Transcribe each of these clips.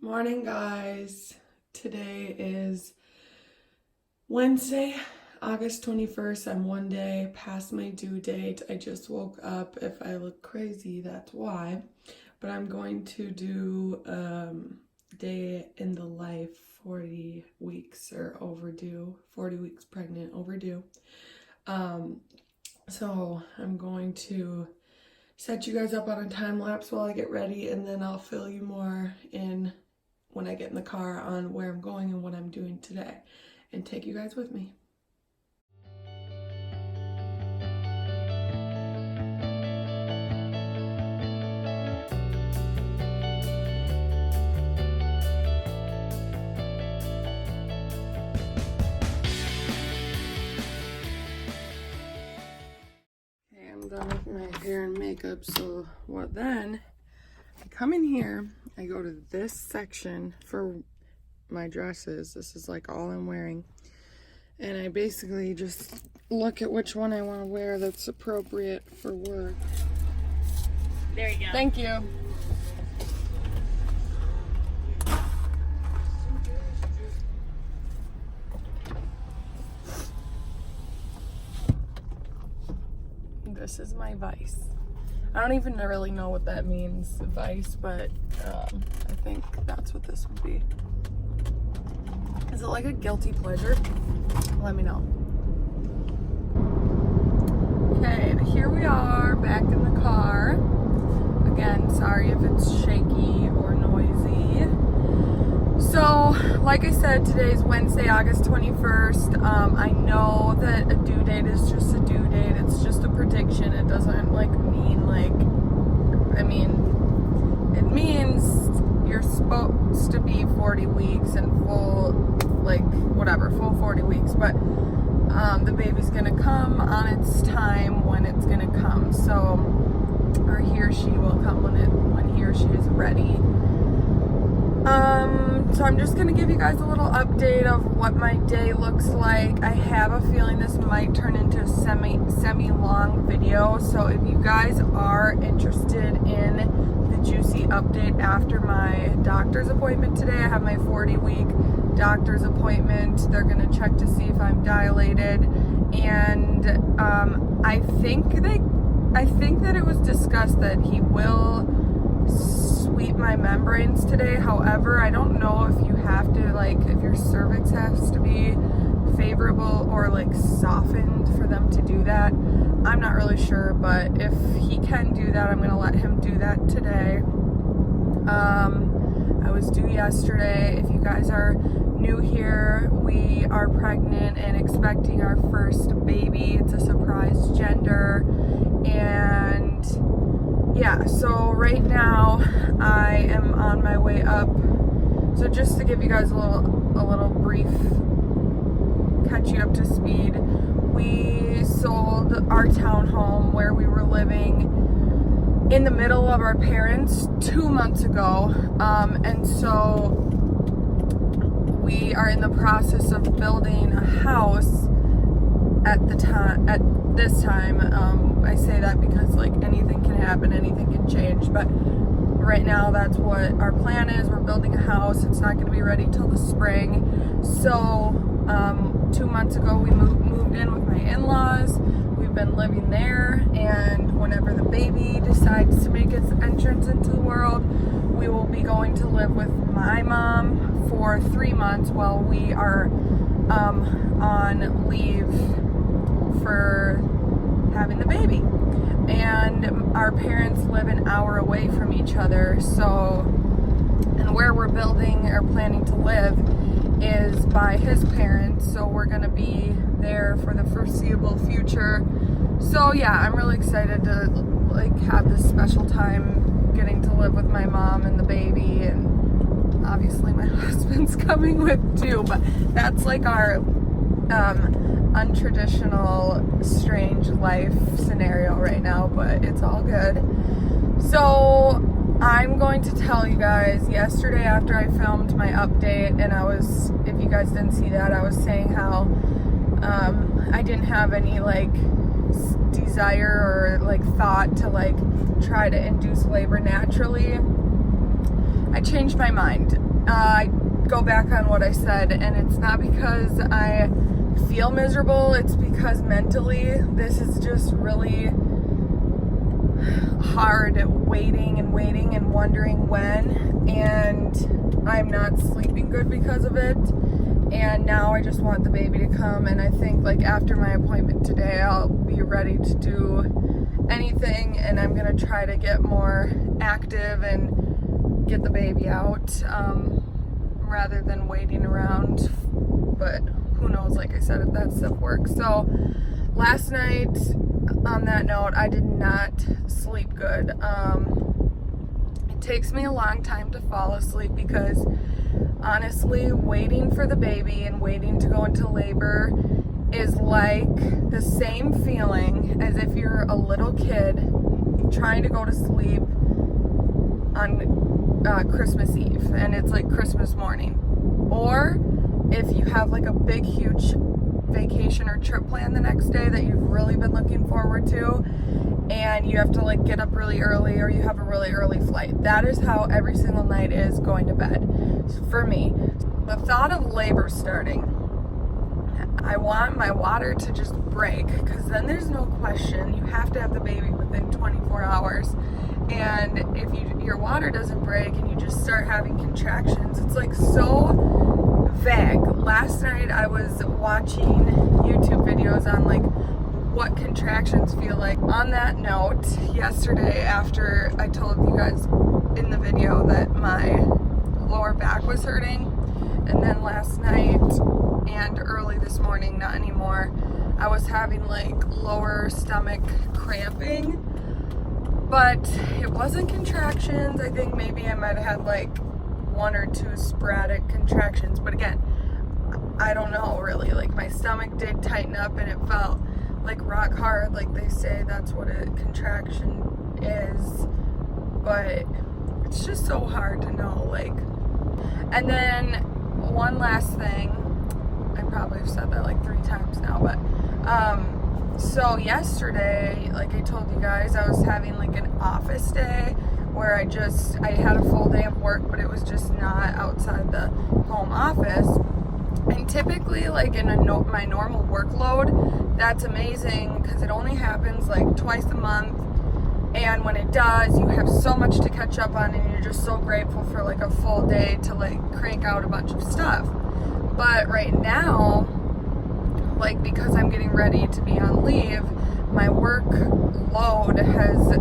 Morning, guys. Today is Wednesday, August 21st. I'm one day past my due date. I just woke up. If I look crazy, that's why. But I'm going to do day in the life, 40 weeks or overdue, 40 weeks pregnant, overdue. So I'm going to set you guys up on a time lapse while I get ready, and then I'll fill you more in when I get in the car on where I'm going and what I'm doing today, and take you guys with me. Okay, I'm done with my hair and makeup, so then I come in here, I go to this section for my dresses. This is like all I'm wearing. And I basically just look at which one I want to wear that's appropriate for work. There you go. Thank you. This is my vice. I don't even really know what that means, vice, but I think that's what this would be. Is it like a guilty pleasure? Let me know. Okay, here we are back in the car. Again, sorry if it's shaky or noisy. So, like I said, today's Wednesday, August 21st. I know that a due date is just a due date. It's just a prediction. It doesn't it means you're supposed to be 40 weeks and full 40 weeks. But the baby's gonna come on its time when it's gonna come. So, or he or she will come when he or she is ready. So I'm just gonna give you guys a little update of what my day looks like. I have a feeling this might turn into a semi-long video. So if you guys are interested in the juicy update after my doctor's appointment today, I have my 40-week doctor's appointment. They're gonna check to see if I'm dilated, and I think that it was discussed that he will sweep my membranes today. However, I don't know if you have to, if your cervix has to be favorable or softened for them to do that. I'm not really sure, but if he can do that, I'm gonna let him do that today. I was due yesterday. If you guys are new here, we are pregnant and expecting our first baby. It's a surprise gender, and yeah, so right now I am on my way up. So just to give you guys a little brief, catch you up to speed, we sold our townhome where we were living in the middle of our parents 2 months ago, and so we are in the process of building a house at this time. I say that because anything can happen, anything can change, but right now that's what our plan is. We're building a house. It's not going to be ready till the spring. So 2 months ago we moved in with my in-laws. We've been living there, and whenever the baby decides to make its entrance into the world, we will be going to live with my mom for 3 months while we are on leave for having the baby. And our parents live an hour away from each other, so, and where we're building or planning to live is by his parents, so we're gonna be there for the foreseeable future. So yeah, I'm really excited to have this special time getting to live with my mom and the baby, and obviously my husband's coming with too, but that's our untraditional, strange life scenario right now, but it's all good. So I'm going to tell you guys, yesterday after I filmed my update, and if you guys didn't see that, I was saying how I didn't have any desire or thought to try to induce labor naturally. I changed my mind. I go back on what I said, and it's not because I feel miserable, it's because mentally this is just really hard, waiting and wondering when, and I'm not sleeping good because of it. And now I just want the baby to come, and I think like after my appointment today I'll be ready to do anything, and I'm gonna try to get more active and get the baby out rather than waiting around. But who knows, like I said, if that stuff works. So last night, on that note, I did not sleep good. It takes me a long time to fall asleep because honestly, waiting for the baby and waiting to go into labor is like the same feeling as if you're a little kid trying to go to sleep on Christmas Eve and it's like Christmas morning. Or if you have like a big, huge vacation or trip plan the next day that you've really been looking forward to, and you have to like get up really early, or you have a really early flight. That is how every single night is going to bed for me. The thought of labor starting, I want my water to just break, because then there's no question you have to have the baby within 24 hours. And if your water doesn't break and you just start having contractions, it's like so vague. Last night I was watching YouTube videos on like what contractions feel like. On that note, yesterday after I told you guys in the video that my lower back was hurting, and then last night and early this morning, not anymore, I was having like lower stomach cramping, but it wasn't contractions. I think maybe I might have had like 1 or 2 sporadic contractions, but again, I don't know really. Like my stomach did tighten up and it felt like rock hard, like they say that's what a contraction is, but it's just so hard to know. Like, and then one last thing, I probably have said that like 3 times now, but so yesterday, like I told you guys, I was having like an office day where I had a full day of work, but it was just not outside the home office. And typically, like in my normal workload, that's amazing because it only happens like twice a month. And when it does, you have so much to catch up on, and you're just so grateful for like a full day to like crank out a bunch of stuff. But right now, like because I'm getting ready to be on leave, my work load has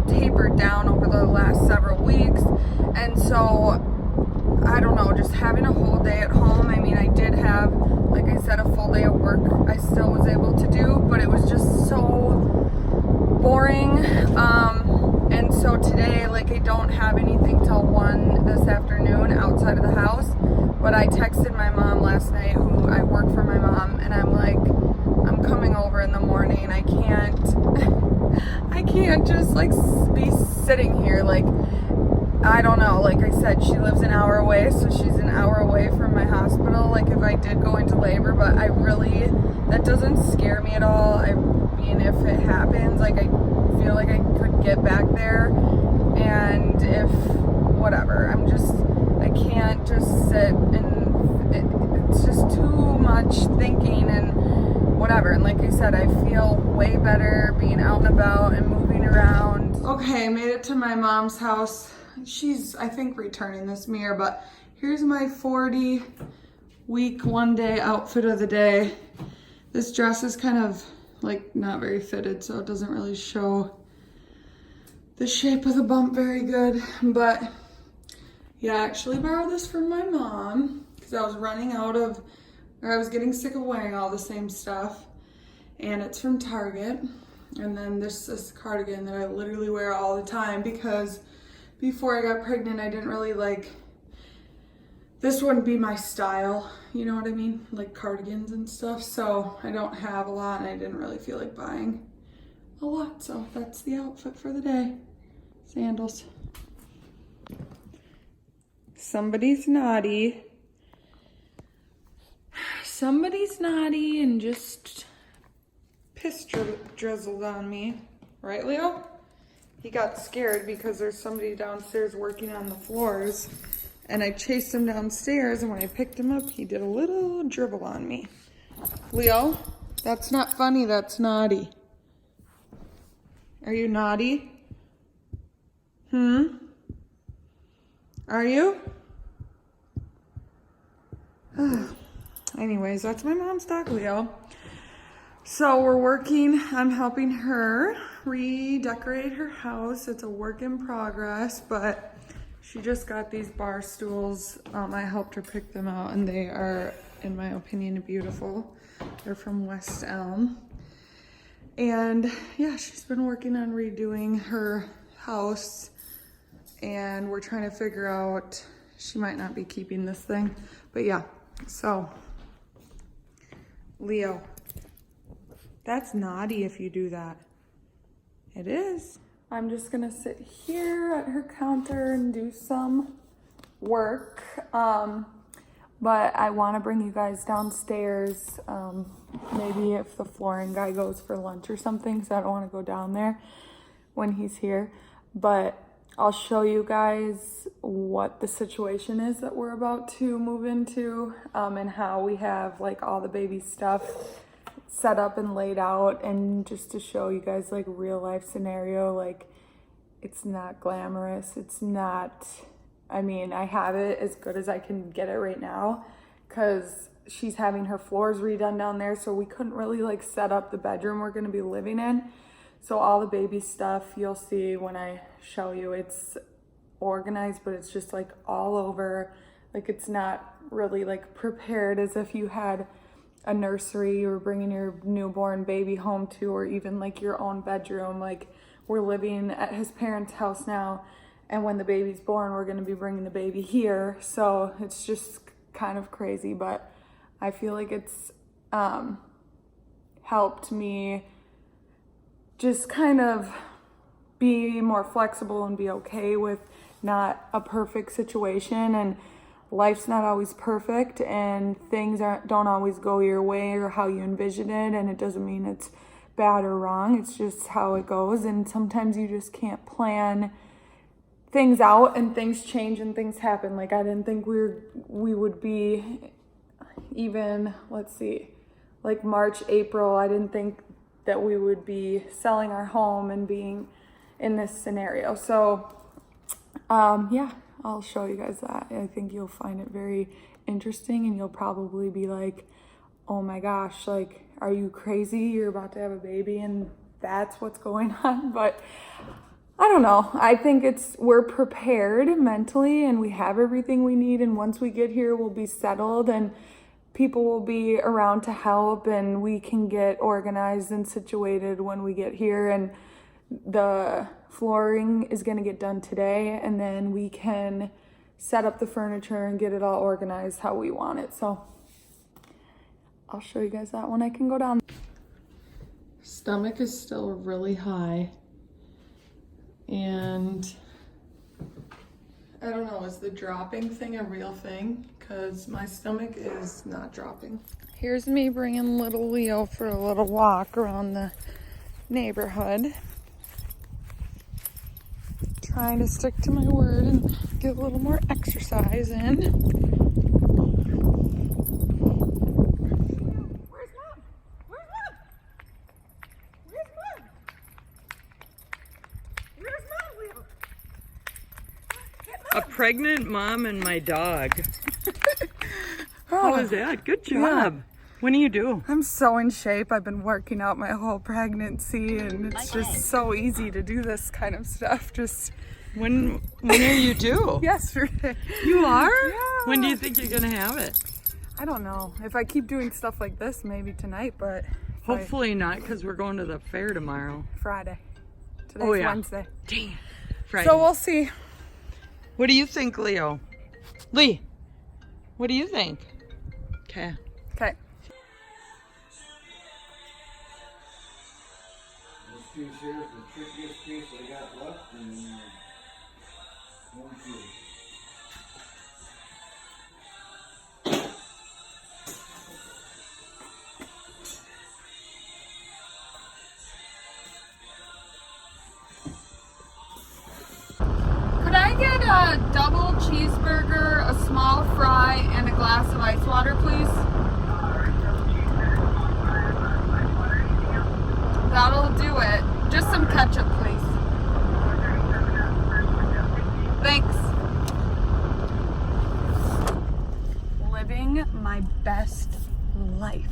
tapered down over the last several weeks. And so I don't know, just having a whole day at home. I mean, I did have, like I said, a full day of work I still was able to do, but it was just so boring. And so today, like I don't have anything till 1 this afternoon outside of the house, but I texted my mom last night, who I work for my mom, and I'm like, I'm coming over in the morning. I can't just like be sitting here. Like, I don't know, like I said, she lives an hour away, so she's an hour away from my hospital, like if I did go into labor, but that doesn't scare me at all. I mean, if it happens, like I feel like I could get back there, and if, whatever, I can't just sit, and it's just too much thinking and whatever. And like I said, I feel way better being out and about and moving around. Okay, I made it to my mom's house. She's, I think, returning this mirror, but here's my 40-week, 1-day outfit of the day. This dress is kind of like not very fitted, so it doesn't really show the shape of the bump very good. But yeah, I actually borrowed this from my mom because I was I was getting sick of wearing all the same stuff, and it's from Target. And then this cardigan that I literally wear all the time because before I got pregnant, I didn't really this wouldn't be my style, you know what I mean? Like cardigans and stuff. So I don't have a lot, and I didn't really feel like buying a lot. So that's the outfit for the day. Sandals. Somebody's naughty. Somebody's naughty and just piss drizzled on me. Right, Leo? He got scared because there's somebody downstairs working on the floors. And I chased him downstairs, and when I picked him up, he did a little dribble on me. Leo, that's not funny, that's naughty. Are you naughty? Are you? Anyways, that's my mom's dog, Leo. So we're working, I'm helping her redecorate her house. It's a work in progress, but she just got these bar stools. I helped her pick them out, and they are, in my opinion, beautiful. They're from West Elm. And yeah, she's been working on redoing her house, and we're trying to figure out, she might not be keeping this thing, but yeah. So, Leo, that's naughty if you do that. It is. I'm just gonna sit here at her counter and do some work. But I wanna bring you guys downstairs. Maybe if the flooring guy goes for lunch or something, because I don't wanna go down there when he's here. But I'll show you guys what the situation is that we're about to move into, and how we have like all the baby stuff set up and laid out, and just to show you guys like real life scenario. Like, it's not glamorous. It's not, I mean, I have it as good as I can get it right now because she's having her floors redone down there, so we couldn't really like set up the bedroom we're gonna be living in. So all the baby stuff you'll see when I show you, it's organized, but it's just like all over. Like, it's not really like prepared as if you had a nursery you were bringing your newborn baby home to, or even like your own bedroom. Like, we're living at his parents' house now, and when the baby's born, we're gonna be bringing the baby here. So it's just kind of crazy, but I feel like it's helped me just kind of be more flexible and be okay with not a perfect situation. And life's not always perfect, and things don't always go your way or how you envision it, and it doesn't mean it's bad or wrong. It's just how it goes, and sometimes you just can't plan things out, and things change and things happen. Like, I didn't think we would be even, let's see, like March, April, I didn't think that we would be selling our home and being in this scenario. So yeah, I'll show you guys that. I think you'll find it very interesting, and you'll probably be like, oh my gosh, like, are you crazy? You're about to have a baby and that's what's going on. But I don't know. I think we're prepared mentally, and we have everything we need. And once we get here, we'll be settled, and people will be around to help, and we can get organized and situated when we get here. And the flooring is going to get done today, and then we can set up the furniture and get it all organized how we want it. So I'll show you guys that when I can go down. Stomach is still really high, and I don't know, is the dropping thing a real thing? Because my stomach is not dropping. Here's me bringing little Leo for a little walk around the neighborhood. Trying to stick to my word and get a little more exercise in. Where's Mom? Where's Mom? Where's Mom? Where's Mom, Leo? A pregnant mom and my dog. How was that? Good job. Yeah. When are you due? I'm so in shape. I've been working out my whole pregnancy, and it's just so easy to do this kind of stuff. Just when are you due? Yesterday. You are? Yeah. When do you think you're gonna have it? I don't know. If I keep doing stuff like this, maybe tonight, but hopefully not, because we're going to the fair tomorrow. Friday. Today's Wednesday. Dang. Friday. So we'll see. What do you think, Leo? Lee, what do you think? Okay. Okay. This piece here is the trickiest piece I got left, and one, two. ice water, please? That'll do it. Just some ketchup, please. Thanks. Living my best life.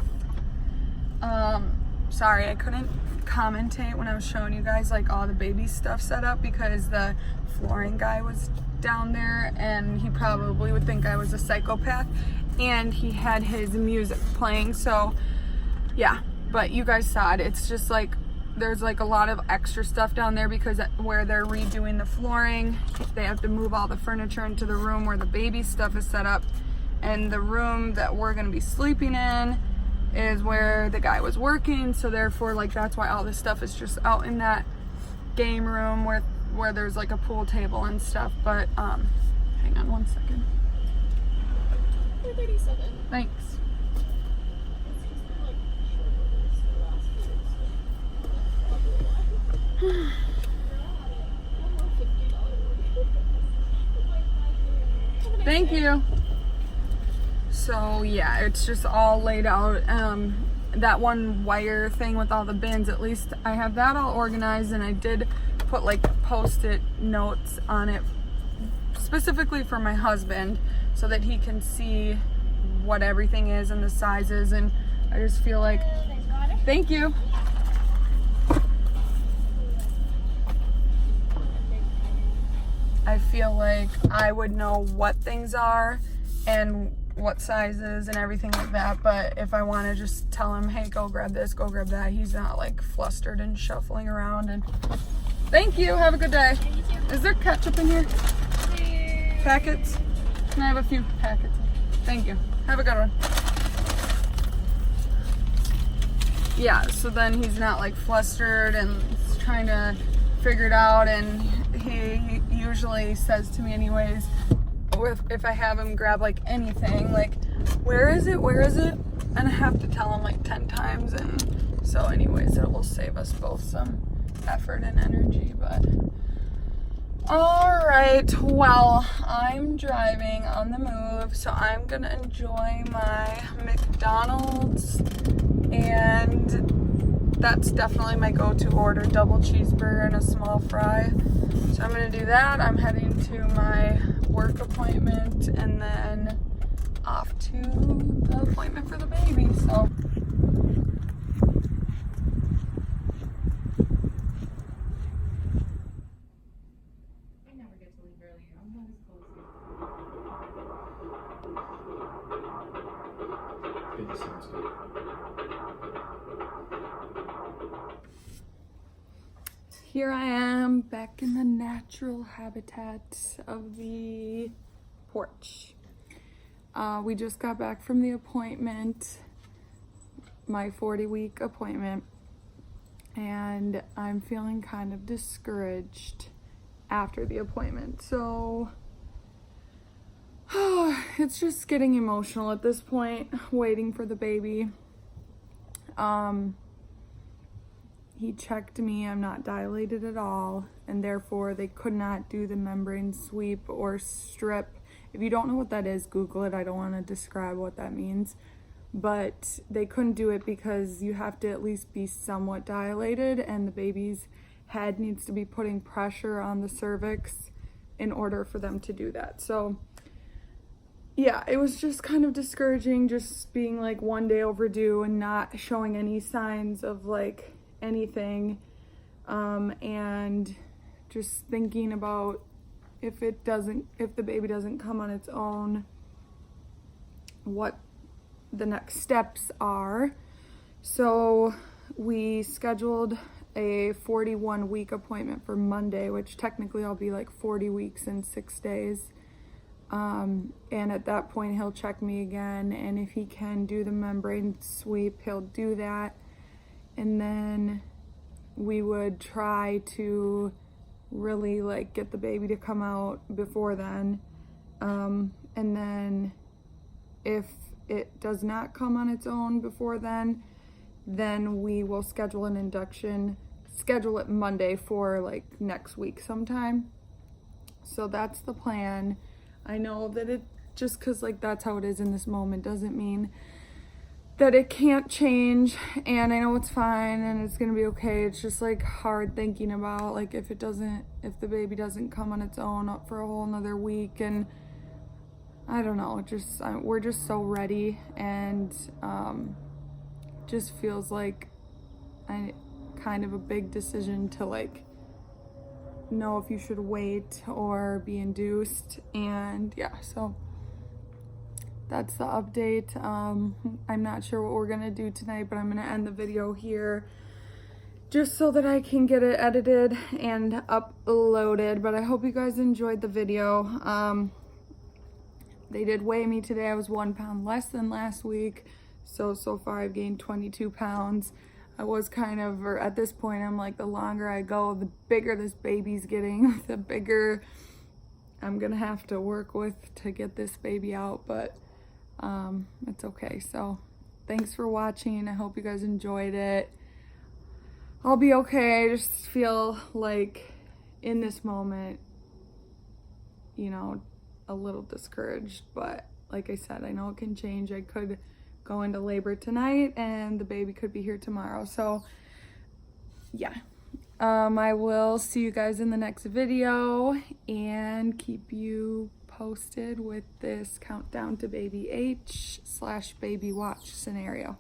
Sorry, I couldn't commentate when I was showing you guys like all the baby stuff set up because the flooring guy was down there and he probably would think I was a psychopath, and he had his music playing. So yeah, but you guys saw it. It's just like there's like a lot of extra stuff down there because where they're redoing the flooring, they have to move all the furniture into the room where the baby stuff is set up, and the room that we're gonna be sleeping in is where the guy was working. So therefore, like, that's why all this stuff is just out in that game room where there's like a pool table and stuff. But hang on one second. 37. Thanks. Thank you. So yeah, it's just all laid out. That one wire thing with all the bins, at least I have that all organized, and I did put like post-it notes on it specifically for my husband so that he can see what everything is and the sizes. And I just feel like, thank you. I feel like I would know what things are and what sizes and everything like that, but if I want to just tell him, hey, go grab this, go grab that, he's not like flustered and shuffling around. And thank you, have a good day. Is there ketchup in here? Packets? Can I have a few packets? Thank you, have a good one. Yeah, so then he's not like flustered and trying to figure it out, and he usually says to me anyways, if I have him grab like anything, like, where is it, and I have to tell him like 10 times. And so anyways, it will save us both some effort and energy. But all right, well, I'm driving on the move, so I'm gonna enjoy my McDonald's, and that's definitely my go-to order, double cheeseburger and a small fry. So I'm gonna do that. I'm heading to my work appointment and then off to the appointment for the baby. So I never get to leave early. I'm not as close. It sounds good. here I am back in the natural habitat of the porch. We just got back from the appointment, my 40-week appointment, and I'm feeling kind of discouraged after the appointment. So it's just getting emotional at this point, waiting for the baby. He checked me, I'm not dilated at all, and therefore they could not do the membrane sweep or strip. If you don't know what that is, Google it. I don't want to describe what that means. But they couldn't do it because you have to at least be somewhat dilated, and the baby's head needs to be putting pressure on the cervix in order for them to do that. So yeah, it was just kind of discouraging, just being like one day overdue and not showing any signs of like anything, and just thinking about if the baby doesn't come on its own, what the next steps are. So we scheduled a 41-week appointment for Monday, which technically I'll be like 40 weeks and 6 days. And at that point he'll check me again, and if he can do the membrane sweep, he'll do that. And then we would try to really like get the baby to come out before then. And then if it does not come on its own before then we will schedule an induction, schedule it Monday for like next week sometime. So that's the plan. I know that it just because like that's how it is in this moment doesn't mean that it can't change, and I know it's fine and it's gonna be okay. It's just like hard thinking about like if the baby doesn't come on its own up for a whole another week, and I don't know, we're just so ready, and just feels like kind of a big decision to like know if you should wait or be induced. And yeah, so that's the update. I'm not sure what we're gonna do tonight, but I'm gonna end the video here just so that I can get it edited and uploaded. But I hope you guys enjoyed the video. They did weigh me today. I was 1 pound less than last week, so far I've gained 22 pounds. I was kind of, or at this point I'm like, the longer I go, the bigger this baby's getting, the bigger I'm gonna have to work with to get this baby out, but it's okay. So thanks for watching. I hope you guys enjoyed it. I'll be okay. I just feel like in this moment, you know, a little discouraged, but like I said, I know it can change. I could go into labor tonight and the baby could be here tomorrow. So yeah, I will see you guys in the next video and keep you posted with this countdown to baby H / baby watch scenario.